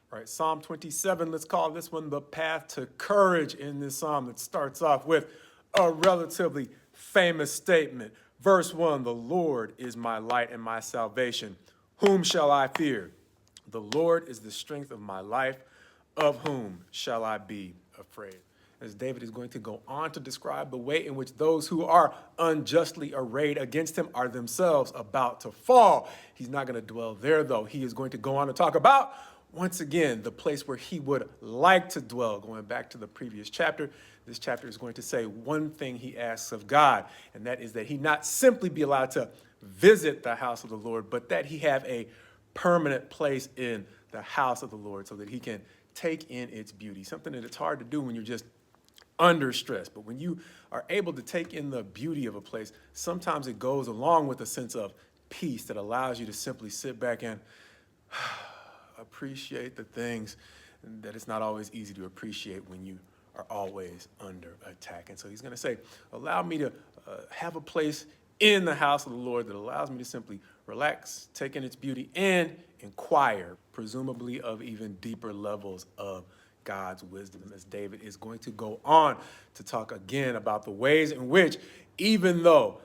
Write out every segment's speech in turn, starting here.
All right, Psalm 27, let's call this one the path to courage in this psalm that starts off with a relatively famous statement. Verse 1, the Lord is my light and my salvation. Whom shall I fear? The Lord is the strength of my life. Of whom shall I be afraid? As David is going to go on to describe the way in which those who are unjustly arrayed against him are themselves about to fall. He's not going to dwell there, though. He is going to go on to talk about, once again, the place where he would like to dwell. Going back to the previous chapter, this chapter is going to say one thing he asks of God, and that is that he not simply be allowed to visit the house of the Lord, but that he have a permanent place in the house of the Lord so that he can take in its beauty, something that it's hard to do when you're just under stress. But when you are able to take in the beauty of a place, sometimes it goes along with a sense of peace that allows you to simply sit back and appreciate the things that it's not always easy to appreciate when you are always under attack. And so he's going to say, allow me to have a place in the house of the Lord that allows me to simply relax, take in its beauty, and inquire, presumably of even deeper levels of God's wisdom, as David is going to go on to talk again about the ways in which, even though,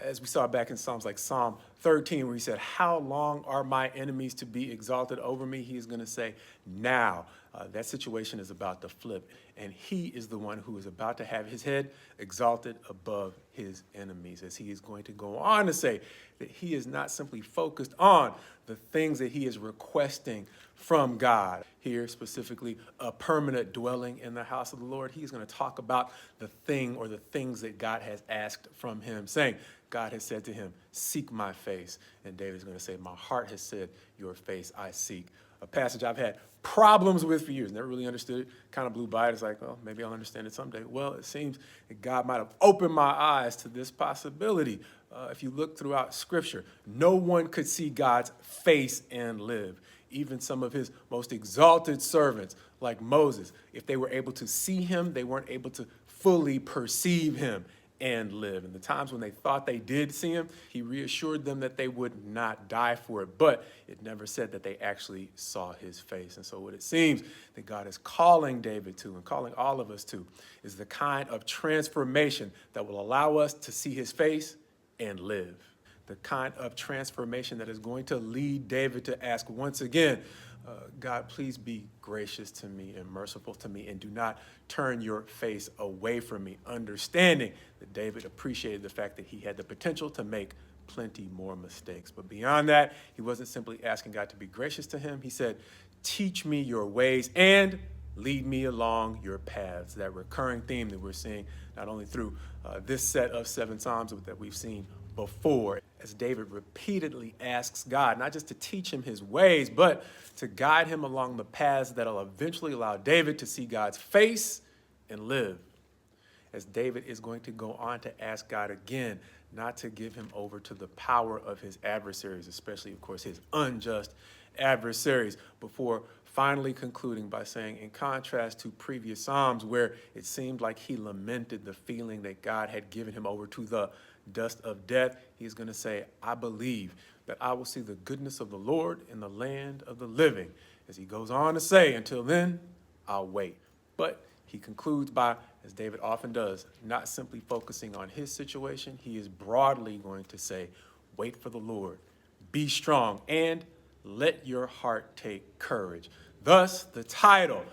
as we saw back in Psalms like Psalm 13, where he said, how long are my enemies to be exalted over me? He is going to say, now. That situation is about to flip, and he is the one who is about to have his head exalted above his enemies, as he is going to go on to say that he is not simply focused on the things that he is requesting from God. Here, specifically, a permanent dwelling in the house of the Lord. He's going to talk about the thing or the things that God has asked from him, saying, God has said to him, seek my face. And David's going to say, my heart has said, your face I seek. A passage I've had problems with for years, never really understood it, kind of blew by it. It's like, well, maybe I'll understand it someday. Well, it seems that God might have opened my eyes to this possibility. If you look throughout Scripture, no one could see God's face and live. Even some of his most exalted servants, like Moses, if they were able to see him, they weren't able to fully perceive him and live. And the times when they thought they did see him, he reassured them that they would not die for it. But it never said that they actually saw his face. And so what it seems that God is calling David to, and calling all of us to, is the kind of transformation that will allow us to see his face and live. The kind of transformation that is going to lead David to ask once again, God, please be gracious to me and merciful to me, and do not turn your face away from me, understanding that David appreciated the fact that he had the potential to make plenty more mistakes. But beyond that, he wasn't simply asking God to be gracious to him. He said, teach me your ways and lead me along your paths. That recurring theme that we're seeing not only through this set of 7 Psalms that we've seen before, as David repeatedly asks God not just to teach him his ways, but to guide him along the paths that'll eventually allow David to see God's face and live. As David is going to go on to ask God again not to give him over to the power of his adversaries, especially, of course, his unjust adversaries, before finally concluding by saying, in contrast to previous Psalms where it seemed like he lamented the feeling that God had given him over to the dust of death, he's going to say, I believe that I will see the goodness of the Lord in the land of the living. As he goes on to say, until then, I'll wait. But he concludes by, as David often does, not simply focusing on his situation. He is broadly going to say, wait for the Lord, be strong, and let your heart take courage. Thus, the title,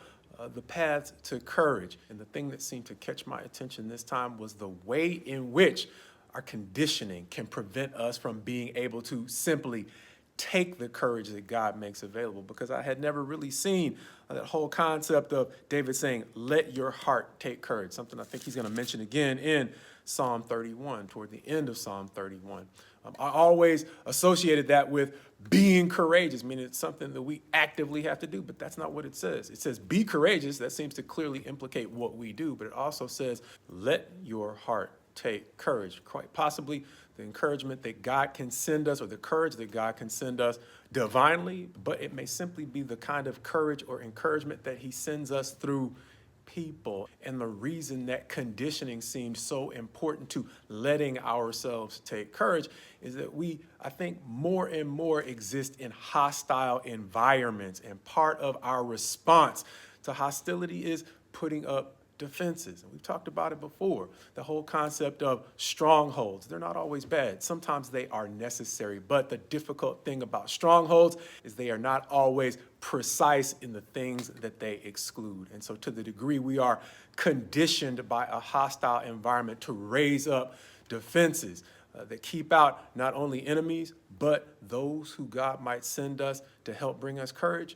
The Paths to Courage. And the thing that seemed to catch my attention this time was the way in which our conditioning can prevent us from being able to simply take the courage that God makes available, because I had never really seen that whole concept of David saying, let your heart take courage, something I think he's going to mention again in Psalm 31, toward the end of Psalm 31. I always associated that with being courageous, meaning it's something that we actively have to do, but that's not what it says. It says be courageous. That seems to clearly implicate what we do, but it also says let your heart take courage, quite possibly the encouragement that God can send us, or the courage that God can send us divinely, but it may simply be the kind of courage or encouragement that he sends us through people. And the reason that conditioning seems so important to letting ourselves take courage is that we, I think, more and more exist in hostile environments. And part of our response to hostility is putting up defenses. And we've talked about it before. The whole concept of strongholds. They're not always bad. Sometimes they are necessary. But the difficult thing about strongholds is they are not always precise in the things that they exclude. And so to the degree we are conditioned by a hostile environment to raise up defenses that keep out not only enemies, but those who God might send us to help bring us courage,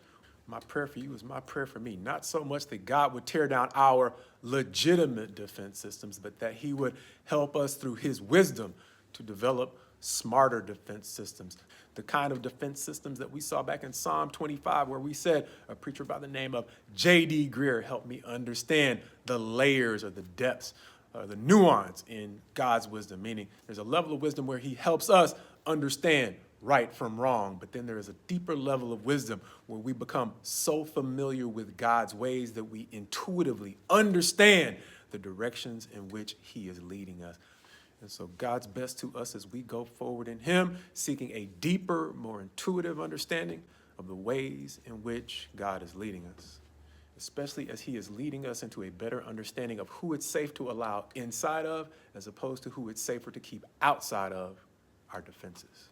my prayer for you is my prayer for me. Not so much that God would tear down our legitimate defense systems, but that he would help us through his wisdom to develop smarter defense systems. The kind of defense systems that we saw back in Psalm 25, where we said, a preacher by the name of J.D. Greer helped me understand the layers or the depths, the nuance in God's wisdom, meaning there's a level of wisdom where he helps us understand right from wrong, but then there is a deeper level of wisdom where we become so familiar with God's ways that we intuitively understand the directions in which he is leading us. And so God's best to us as we go forward in him, seeking a deeper, more intuitive understanding of the ways in which God is leading us, especially as he is leading us into a better understanding of who it's safe to allow inside of, as opposed to who it's safer to keep outside of our defenses.